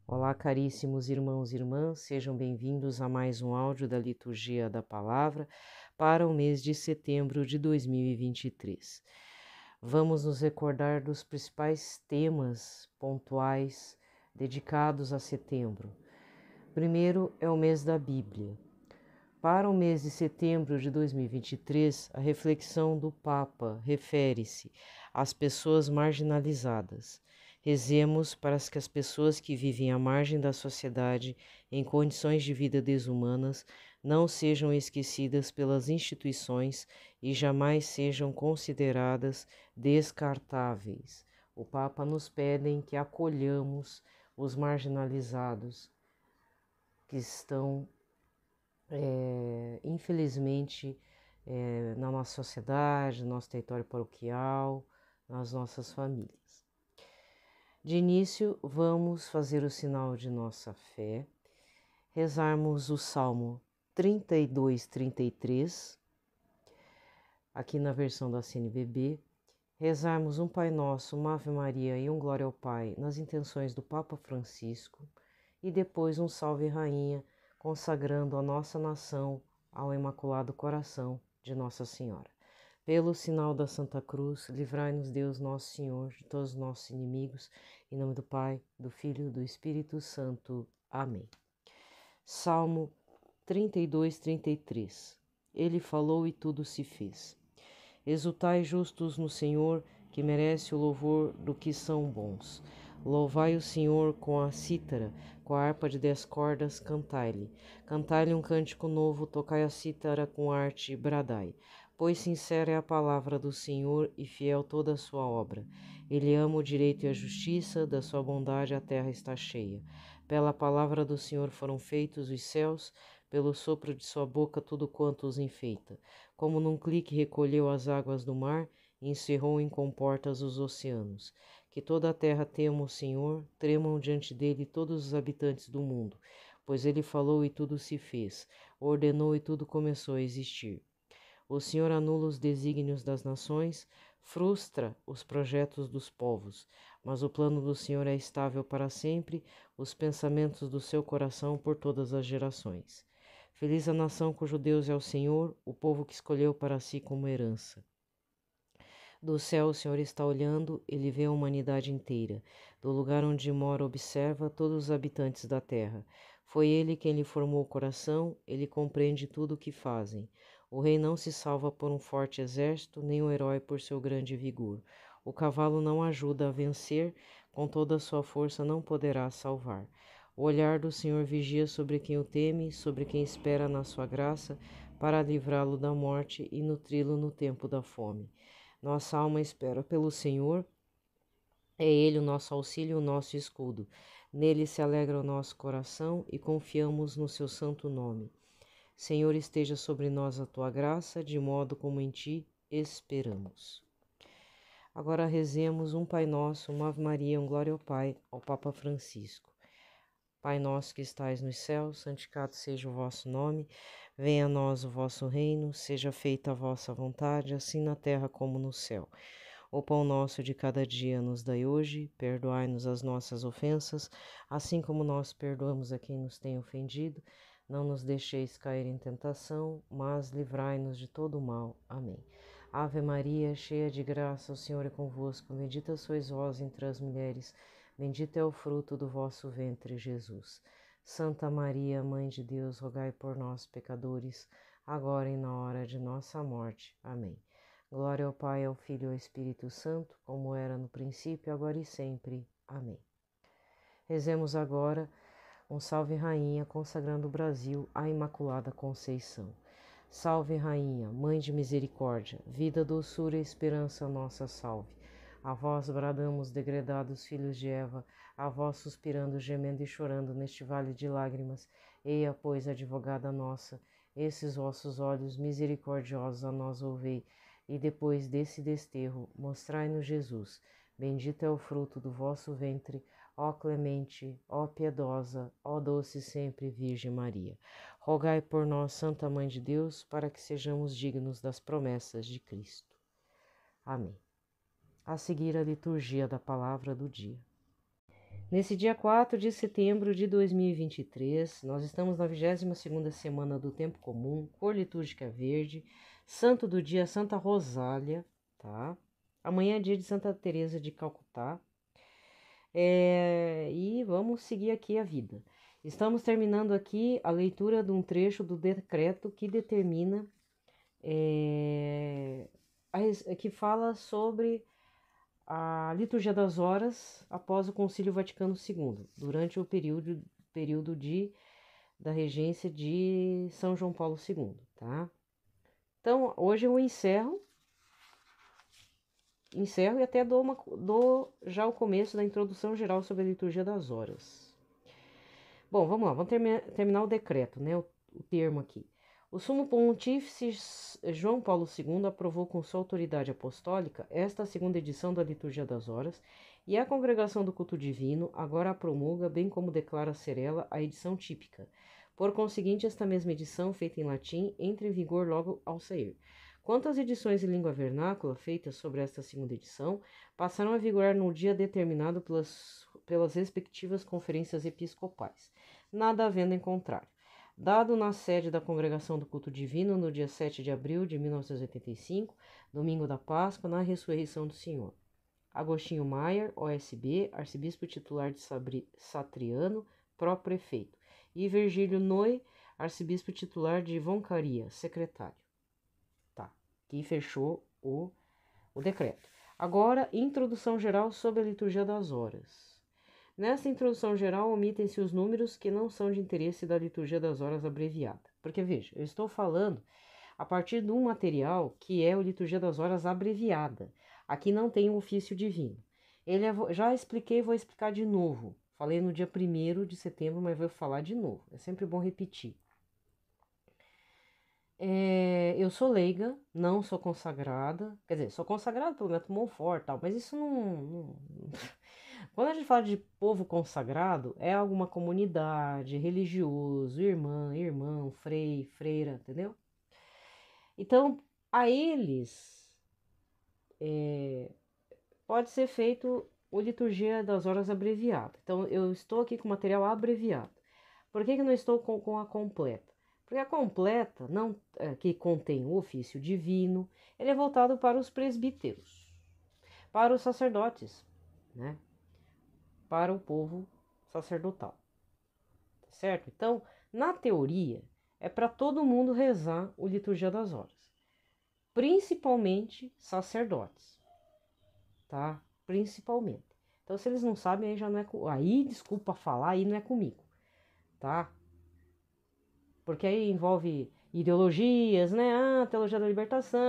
Olá, caríssimos irmãos e irmãs, sejam bem-vindos a mais um áudio da Liturgia da Palavra para o mês de setembro de 2023. Vamos nos recordar dos principais temas pontuais dedicados a setembro. Primeiro é o mês da Bíblia. Para o mês de setembro de 2023, a reflexão do Papa refere-se às pessoas marginalizadas. Rezemos para que as pessoas que vivem à margem da sociedade, em condições de vida desumanas, não sejam esquecidas pelas instituições e jamais sejam consideradas descartáveis. O Papa nos pede que acolhamos os marginalizados que estão infelizmente, na nossa sociedade, no nosso território paroquial, nas nossas famílias. De início, vamos fazer o sinal de nossa fé, rezarmos o Salmo 32, 33, aqui na versão da CNBB, rezarmos um Pai Nosso, uma Ave Maria e um Glória ao Pai nas intenções do Papa Francisco e depois um Salve Rainha, consagrando a nossa nação ao Imaculado Coração de Nossa Senhora. Pelo sinal da Santa Cruz, livrai-nos Deus Nosso Senhor de todos os nossos inimigos, em nome do Pai, do Filho e do Espírito Santo. Amém. Salmo 32, 33. Ele falou e tudo se fez. Exultai justos no Senhor, que merece o louvor do que são bons. Louvai o Senhor com a cítara, com a harpa de 10 cordas, cantai-lhe. Cantai-lhe um cântico novo, tocai a cítara com arte e bradai. Pois sincera é a palavra do Senhor e fiel toda a sua obra. Ele ama o direito e a justiça, da sua bondade a terra está cheia. Pela palavra do Senhor foram feitos os céus, pelo sopro de sua boca tudo quanto os enfeita. Como num clique recolheu as águas do mar e encerrou em comportas os oceanos. Que toda a terra tema o Senhor, tremam diante dele todos os habitantes do mundo, pois ele falou e tudo se fez, ordenou e tudo começou a existir. O Senhor anula os desígnios das nações, frustra os projetos dos povos, mas o plano do Senhor é estável para sempre, os pensamentos do seu coração por todas as gerações. Feliz a nação cujo Deus é o Senhor, o povo que escolheu para si como herança. Do céu o Senhor está olhando, ele vê a humanidade inteira. Do lugar onde mora observa todos os habitantes da terra. Foi ele quem lhe formou o coração, ele compreende tudo o que fazem. O rei não se salva por um forte exército, nem o herói por seu grande vigor. O cavalo não ajuda a vencer, com toda a sua força não poderá salvar. O olhar do Senhor vigia sobre quem o teme, sobre quem espera na sua graça, para livrá-lo da morte e nutri-lo no tempo da fome. Nossa alma espera pelo Senhor, é Ele o nosso auxílio, o nosso escudo. Nele se alegra o nosso coração e confiamos no seu santo nome. Senhor, esteja sobre nós a tua graça, de modo como em ti esperamos. Agora rezemos um Pai Nosso, uma Ave Maria, um Glória ao Pai, ao Papa Francisco. Pai nosso que estais nos céus, santificado seja o vosso nome, venha a nós o vosso reino, seja feita a vossa vontade, assim na terra como no céu. O pão nosso de cada dia nos dai hoje, perdoai-nos as nossas ofensas, assim como nós perdoamos a quem nos tem ofendido. Não nos deixeis cair em tentação, mas livrai-nos de todo o mal. Amém. Ave Maria, cheia de graça, o Senhor é convosco, bendita sois vós entre as mulheres, bendito é o fruto do vosso ventre, Jesus. Santa Maria, Mãe de Deus, rogai por nós, pecadores, agora e na hora de nossa morte. Amém. Glória ao Pai, ao Filho e ao Espírito Santo, como era no princípio, agora e sempre. Amém. Rezemos agora um Salve Rainha, consagrando o Brasil à Imaculada Conceição. Salve Rainha, Mãe de Misericórdia, vida, doçura e esperança nossa salve. A vós bradamos, degredados filhos de Eva, a vós suspirando, gemendo e chorando neste vale de lágrimas. Eia, pois, advogada nossa, esses vossos olhos misericordiosos a nós ouvei, e depois desse desterro, mostrai-nos Jesus. Bendito é o fruto do vosso ventre, ó clemente, ó piedosa, ó doce sempre Virgem Maria. Rogai por nós, Santa Mãe de Deus, para que sejamos dignos das promessas de Cristo. Amém. A seguir, a liturgia da palavra do dia. Nesse dia 4 de setembro de 2023, nós estamos na 22ª semana do Tempo Comum, cor litúrgica verde, santo do dia Santa Rosália, tá? Amanhã é dia de Santa Teresa de Calcutá. E vamos seguir aqui a vida. Estamos terminando aqui a leitura de um trecho do decreto que determina, que fala sobre a liturgia das horas após o Concílio Vaticano II, durante o período da regência de São João Paulo II, tá? Então, hoje eu encerro e até dou já o começo da introdução geral sobre a liturgia das horas. Bom, vamos lá, vamos terminar o decreto, né? O termo aqui. O Sumo Pontífice João Paulo II aprovou com sua autoridade apostólica esta segunda edição da Liturgia das Horas e a Congregação do Culto Divino agora a promulga, bem como declara ser ela a edição típica. Por conseguinte, esta mesma edição, feita em latim, entra em vigor logo ao sair. Quanto às edições em língua vernácula feitas sobre esta segunda edição, passaram a vigorar no dia determinado pelas respectivas conferências episcopais, nada havendo em contrário. Dado na sede da Congregação do Culto Divino no dia 7 de abril de 1985, domingo da Páscoa, na ressurreição do Senhor. Agostinho Maier, OSB, arcebispo titular de Satriano, pró-prefeito. E Virgílio Noy, arcebispo titular de Voncaria, secretário. Tá, aqui fechou o decreto. Agora, introdução geral sobre a liturgia das horas. Nesta introdução geral, omitem-se os números que não são de interesse da liturgia das horas abreviada. Porque, veja, eu estou falando a partir de um material que é a liturgia das horas abreviada. Aqui não tem um ofício divino. Já expliquei, vou explicar de novo. Falei no dia 1º de setembro, mas vou falar de novo. É sempre bom repetir. Eu sou leiga, não sou consagrada. Quer dizer, sou consagrada pelo método Montfort e tal, mas isso não... Quando a gente fala de povo consagrado, é alguma comunidade, religioso, irmão, frei, freira, entendeu? Então, a eles pode ser feito a liturgia das horas abreviada. Então, eu estou aqui com material abreviado. Por que não estou com a completa? Porque a completa, que contém o ofício divino, ele é voltado para os presbíteros, para os sacerdotes, né? Para o povo sacerdotal, certo? Então, na teoria, é para todo mundo rezar o Liturgia das Horas, principalmente sacerdotes, tá? Principalmente. Então, se eles não sabem, aí já não é aí, desculpa falar, aí não é comigo, tá? Porque aí envolve ideologias, né? Ah, teologia da libertação,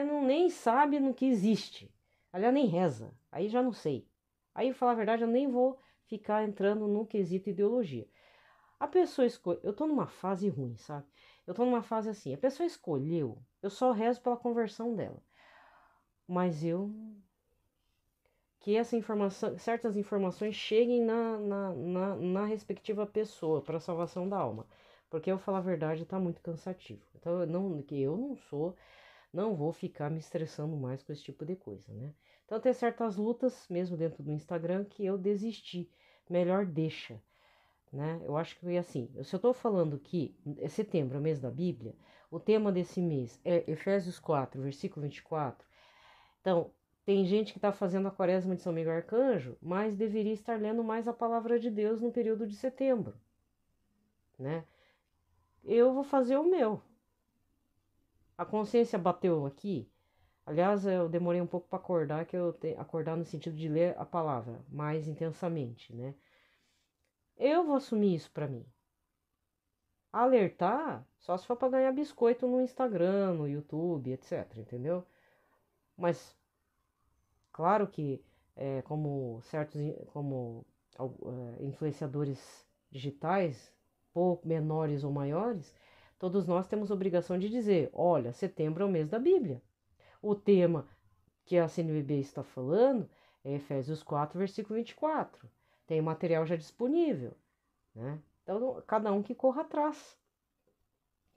não nem sabe no que existe. Aliás, nem reza. Aí já não sei. Aí, falar a verdade, eu nem vou ficar entrando no quesito ideologia. A pessoa escolheu. Eu tô numa fase ruim, sabe? Eu tô numa fase assim. A pessoa escolheu. Eu só rezo pela conversão dela. Mas que certas informações cheguem na respectiva pessoa para a salvação da alma. Porque eu falar a verdade tá muito cansativo. Então não vou ficar me estressando mais com esse tipo de coisa, né? Então tem certas lutas, mesmo dentro do Instagram, que eu desisti. Melhor deixa, né? Eu acho que assim, se eu tô falando que é setembro, é o mês da Bíblia, o tema desse mês é Efésios 4, versículo 24. Então, tem gente que está fazendo a quaresma de São Miguel Arcanjo, mas deveria estar lendo mais a palavra de Deus no período de setembro, né? Eu vou fazer o meu. A consciência bateu aqui. Aliás, eu demorei um pouco para acordar, acordar no sentido de ler a palavra mais intensamente, né? Eu vou assumir isso para mim. Alertar só se for para ganhar biscoito no Instagram, no YouTube, etc, entendeu? Mas claro que como influenciadores digitais, pouco menores ou maiores, todos nós temos obrigação de dizer, olha, setembro é o mês da Bíblia. O tema que a CNBB está falando é Efésios 4, versículo 24. Tem material já disponível, né? Então, cada um que corra atrás.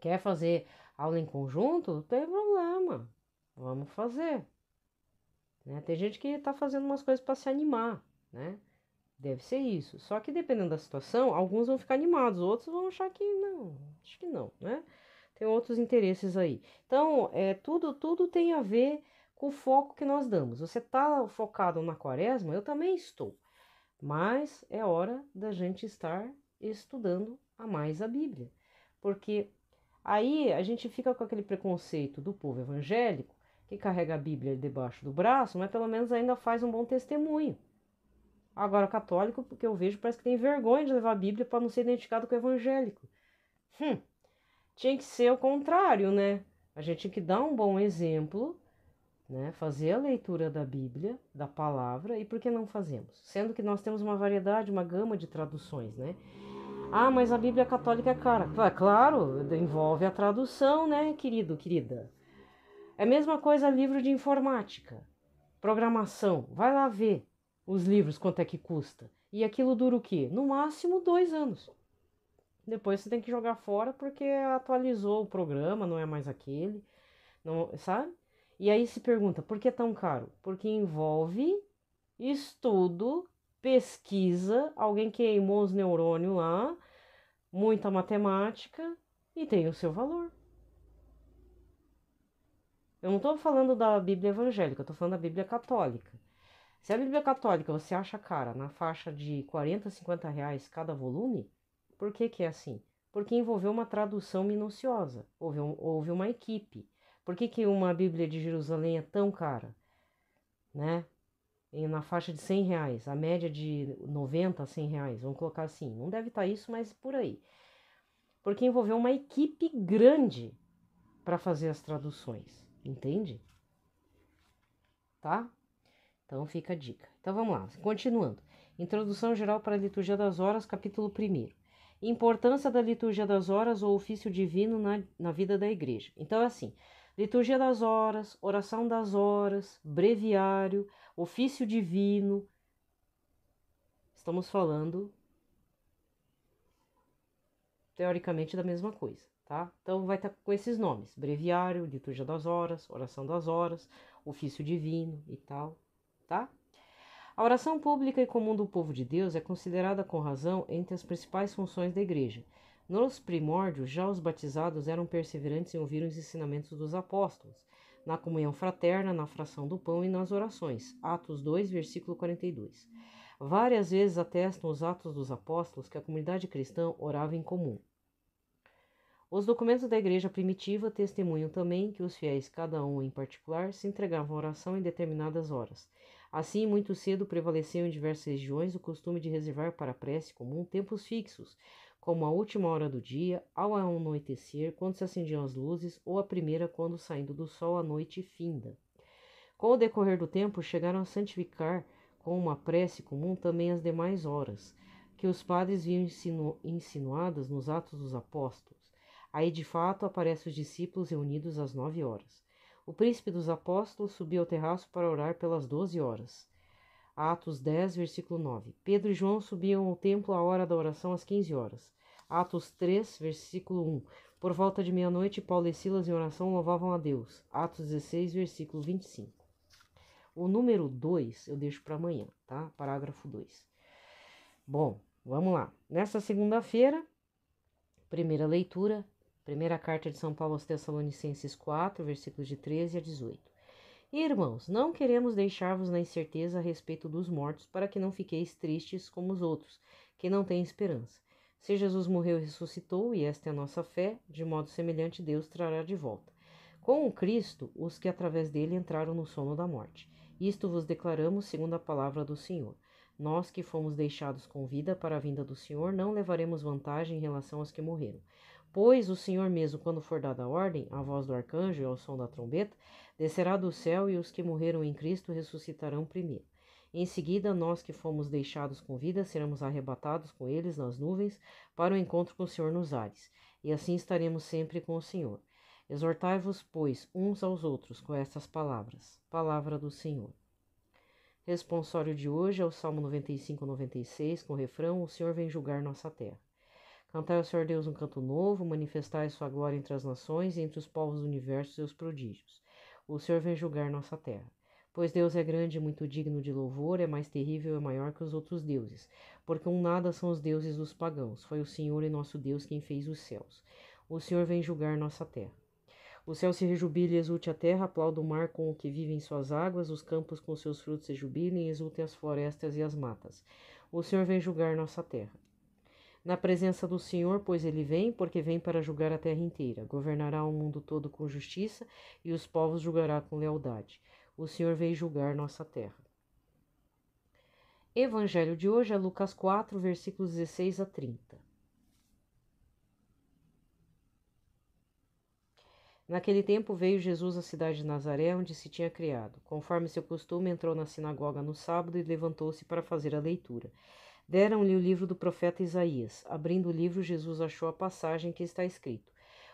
Quer fazer aula em conjunto? Não tem problema. Vamos fazer. Né? Tem gente que está fazendo umas coisas para se animar, né? Deve ser isso. Só que dependendo da situação, alguns vão ficar animados, outros vão achar que não, acho que não, né? Tem outros interesses aí. Então, tudo tem a ver com o foco que nós damos. Você está focado na quaresma, eu também estou. Mas é hora da gente estar estudando a mais a Bíblia. Porque aí a gente fica com aquele preconceito do povo evangélico que carrega a Bíblia debaixo do braço, mas pelo menos ainda faz um bom testemunho. Agora, católico, porque eu vejo, parece que tem vergonha de levar a Bíblia para não ser identificado com evangélico. Tinha que ser o contrário, né? A gente tinha que dar um bom exemplo, né? Fazer a leitura da Bíblia, da palavra, e por que não fazemos? Sendo que nós temos uma variedade, uma gama de traduções, né? Ah, mas a Bíblia católica é cara. Claro, envolve a tradução, né, querido, querida? É a mesma coisa livro de informática, programação. Vai lá ver os livros, quanto é que custa. E aquilo dura o quê? No máximo 2 anos. Depois você tem que jogar fora porque atualizou o programa, não é mais aquele, não, sabe? E aí se pergunta, por que é tão caro? Porque envolve estudo, pesquisa, alguém queimou os neurônios lá, muita matemática e tem o seu valor. Eu não estou falando da Bíblia evangélica, eu estou falando da Bíblia católica. Se a Bíblia católica você acha cara, na faixa de 40, 50 reais cada volume, por que que é assim? Porque envolveu uma tradução minuciosa, houve uma equipe. Por que que uma Bíblia de Jerusalém é tão cara, né? E na faixa de 100 reais, a média de 90 a 100 reais, vamos colocar assim. Não deve estar isso, mas por aí. Porque envolveu uma equipe grande para fazer as traduções, entende? Tá? Então fica a dica. Então vamos lá, continuando. Introdução geral para a liturgia das horas, capítulo 1. Importância da liturgia das horas ou ofício divino na vida da igreja. Então é assim, liturgia das horas, oração das horas, breviário, ofício divino. Estamos falando teoricamente da mesma coisa, tá? Então vai estar com esses nomes: breviário, liturgia das horas, oração das horas, ofício divino e tal, tá? A oração pública e comum do povo de Deus é considerada com razão entre as principais funções da igreja. Nos primórdios, já os batizados eram perseverantes em ouvir os ensinamentos dos apóstolos, na comunhão fraterna, na fração do pão e nas orações. Atos 2, versículo 42. Várias vezes atestam os Atos dos Apóstolos que a comunidade cristã orava em comum. Os documentos da igreja primitiva testemunham também que os fiéis, cada um em particular, se entregavam à oração em determinadas horas. Assim, muito cedo prevaleceu em diversas regiões o costume de reservar para a prece comum tempos fixos, como a última hora do dia, ao anoitecer, quando se acendiam as luzes, ou a primeira, quando saindo do sol a noite finda. Com o decorrer do tempo, chegaram a santificar com uma prece comum também as demais horas, que os padres viam insinuadas nos Atos dos Apóstolos. Aí, de fato, aparecem os discípulos reunidos às 9 horas. O príncipe dos apóstolos subiu ao terraço para orar pelas 12 horas. Atos 10, versículo 9. Pedro e João subiam ao templo à hora da oração às 15 horas. Atos 3, versículo 1. Por volta de meia-noite, Paulo e Silas em oração louvavam a Deus. Atos 16, versículo 25. O número 2 eu deixo para amanhã, tá? Parágrafo 2. Bom, vamos lá. Nesta segunda-feira, primeira leitura, primeira carta de São Paulo aos Tessalonicenses 4, versículos de 13 a 18. Irmãos, não queremos deixar-vos na incerteza a respeito dos mortos, para que não fiqueis tristes como os outros, que não têm esperança. Se Jesus morreu e ressuscitou, e esta é a nossa fé, de modo semelhante Deus trará de volta. Com o Cristo, os que através dele entraram no sono da morte. Isto vos declaramos segundo a palavra do Senhor. Nós que fomos deixados com vida para a vinda do Senhor, não levaremos vantagem em relação aos que morreram. Pois o Senhor mesmo, quando for dada a ordem, a voz do arcanjo e ao som da trombeta, descerá do céu e os que morreram em Cristo ressuscitarão primeiro. Em seguida, nós que fomos deixados com vida, seremos arrebatados com eles nas nuvens para o encontro com o Senhor nos ares, e assim estaremos sempre com o Senhor. Exortai-vos, pois, uns aos outros com estas palavras. Palavra do Senhor. Responsório de hoje é o Salmo 95, 96, com o refrão: O Senhor vem julgar nossa terra. Cantai ao Senhor Deus um canto novo, manifestai sua glória entre as nações e entre os povos do universo seus prodígios. O Senhor vem julgar nossa terra. Pois Deus é grande e muito digno de louvor, é mais terrível e maior que os outros deuses. Porque um nada são os deuses dos pagãos. Foi o Senhor e nosso Deus quem fez os céus. O Senhor vem julgar nossa terra. O céu se rejubile e exulte a terra, aplauda o mar com o que vive em suas águas, os campos com seus frutos se jubilem, exultem as florestas e as matas. O Senhor vem julgar nossa terra. Na presença do Senhor, pois ele vem, porque vem para julgar a terra inteira. Governará o mundo todo com justiça e os povos julgará com lealdade. O Senhor veio julgar nossa terra. Evangelho de hoje é Lucas 4, versículos 16 a 30. Naquele tempo veio Jesus à cidade de Nazaré, onde se tinha criado. Conforme seu costume, entrou na sinagoga no sábado e levantou-se para fazer a leitura. Deram-lhe o livro do profeta Isaías. Abrindo o livro, Jesus achou a passagem que está escrito: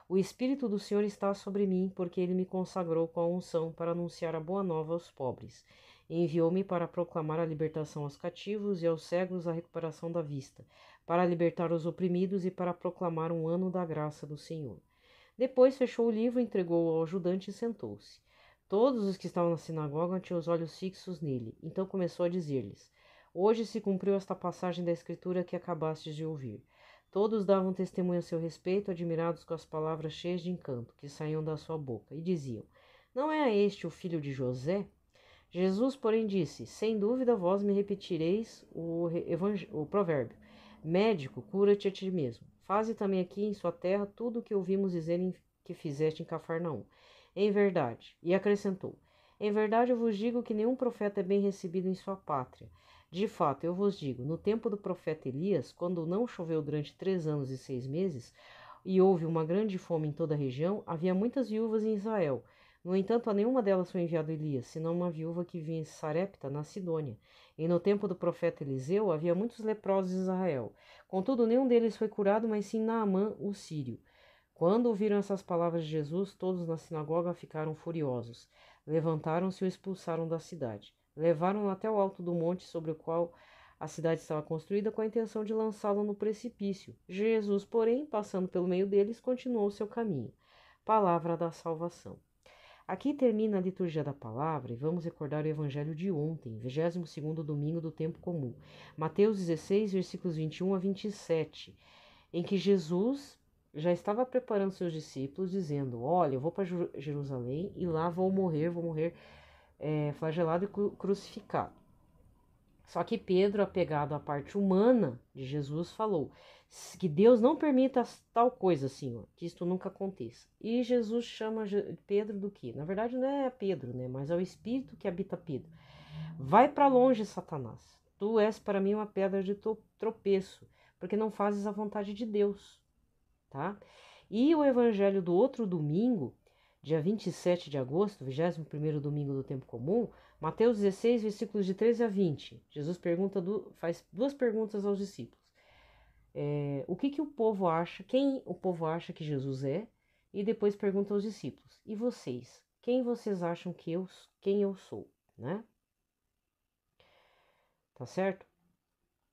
O Espírito do Senhor está sobre mim, porque ele me consagrou com a unção para anunciar a boa nova aos pobres. Enviou-me para proclamar a libertação aos cativos e aos cegos a recuperação da vista, para libertar os oprimidos e para proclamar um ano da graça do Senhor. Depois fechou o livro, entregou-o ao ajudante e sentou-se. Todos os que estavam na sinagoga tinham os olhos fixos nele. Então começou a dizer-lhes: Hoje se cumpriu esta passagem da Escritura que acabastes de ouvir. Todos davam testemunho a seu respeito, admirados com as palavras cheias de encanto que saíam da sua boca, e diziam: Não é este o filho de José? Jesus, porém, disse: Sem dúvida vós me repetireis o provérbio: Médico, cura-te a ti mesmo. Faze também aqui em sua terra tudo o que ouvimos dizer que fizeste em Cafarnaum. Em verdade, e acrescentou: Em verdade eu vos digo que nenhum profeta é bem recebido em sua pátria. De fato, eu vos digo, no tempo do profeta Elias, quando não choveu durante 3 anos e 6 meses, e houve uma grande fome em toda a região, havia muitas viúvas em Israel. No entanto, a nenhuma delas foi enviado Elias, senão uma viúva que vivia em Sarepta, na Sidônia. E no tempo do profeta Eliseu, havia muitos leprosos em Israel. Contudo, nenhum deles foi curado, mas sim Naamã, o sírio. Quando ouviram essas palavras de Jesus, todos na sinagoga ficaram furiosos. Levantaram-se e o expulsaram da cidade. Levaram-no até o alto do monte sobre o qual a cidade estava construída, com a intenção de lançá-lo no precipício. Jesus, porém, passando pelo meio deles, continuou o seu caminho. Palavra da salvação. Aqui termina a liturgia da palavra e vamos recordar o evangelho de ontem, 22º domingo do tempo comum. Mateus 16, versículos 21 a 27, em que Jesus já estava preparando seus discípulos, dizendo: Olha, eu vou para Jerusalém e lá vou morrer flagelado e crucificado. Só que Pedro, apegado à parte humana de Jesus, falou: que Deus não permita tal coisa, Senhor, que isto nunca aconteça. E Jesus chama Pedro do quê? Na verdade não é Pedro, né? Mas é o Espírito que habita Pedro. Vai para longe, Satanás. Tu és para mim uma pedra de tropeço, porque não fazes a vontade de Deus, tá? E o evangelho do outro domingo, dia 27 de agosto, 21º domingo do tempo comum, Mateus 16, versículos de 13 a 20. Jesus faz duas perguntas aos discípulos. O que o povo acha, quem o povo acha que Jesus é? E depois pergunta aos discípulos: e vocês? Quem vocês acham quem eu sou, né? Tá certo?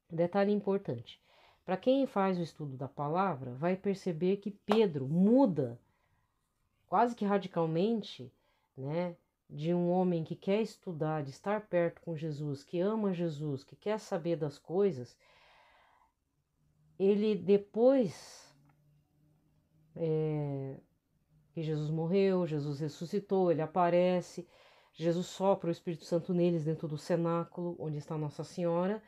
Detalhe importante. Para quem faz o estudo da palavra, vai perceber que Pedro muda quase que radicalmente, né, de um homem que quer estudar, de estar perto com Jesus, que ama Jesus, que quer saber das coisas. Ele depois que Jesus morreu, Jesus ressuscitou, ele aparece, Jesus sopra o Espírito Santo neles dentro do cenáculo, onde está Nossa Senhora.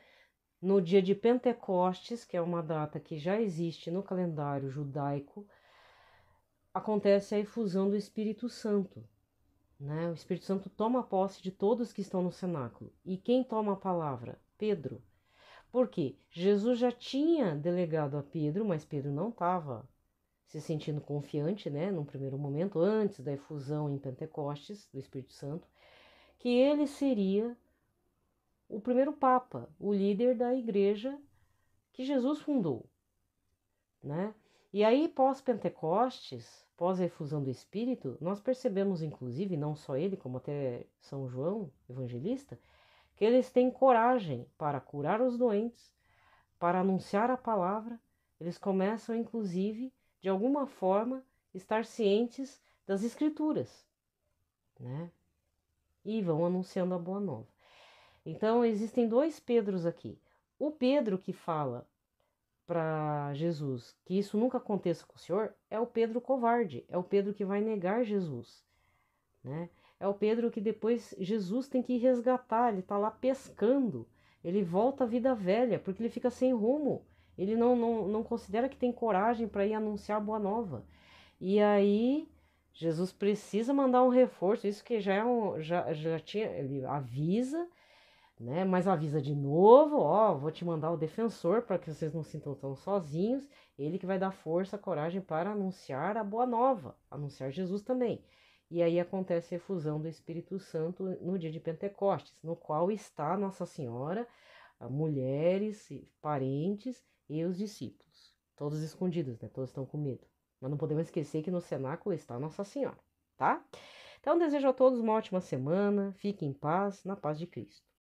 No dia de Pentecostes, que é uma data que já existe no calendário judaico, acontece a efusão do Espírito Santo, né? O Espírito Santo toma posse de todos que estão no cenáculo. E quem toma a palavra? Pedro. Por quê? Jesus já tinha delegado a Pedro, mas Pedro não estava se sentindo confiante, né, num primeiro momento, antes da efusão em Pentecostes do Espírito Santo, que ele seria o primeiro Papa, o líder da igreja que Jesus fundou, né? E aí, pós-Pentecostes, pós a efusão do Espírito, nós percebemos, inclusive, não só ele, como até São João, evangelista, que eles têm coragem para curar os doentes, para anunciar a palavra. Eles começam, inclusive, de alguma forma, estar cientes das Escrituras, né? e vão anunciando a boa nova. Então, existem dois Pedros aqui. O Pedro que fala para Jesus que isso nunca aconteça com o Senhor é o Pedro covarde, é o Pedro que vai negar Jesus, né? É o Pedro que depois Jesus tem que ir resgatar, ele está lá pescando, ele volta à vida velha, porque ele fica sem rumo, ele não considera que tem coragem para ir anunciar a boa nova. E aí Jesus precisa mandar um reforço, isso que já tinha, ele avisa, né? Mas avisa de novo, ó, vou te mandar o defensor para que vocês não se sintam tão sozinhos, ele que vai dar força, coragem para anunciar a boa nova, anunciar Jesus também. E aí acontece a efusão do Espírito Santo no dia de Pentecostes, no qual está Nossa Senhora, mulheres, parentes e os discípulos, todos escondidos, né? Todos estão com medo. Mas não podemos esquecer que no cenáculo está Nossa Senhora, tá? Então desejo a todos uma ótima semana, fiquem em paz, na paz de Cristo.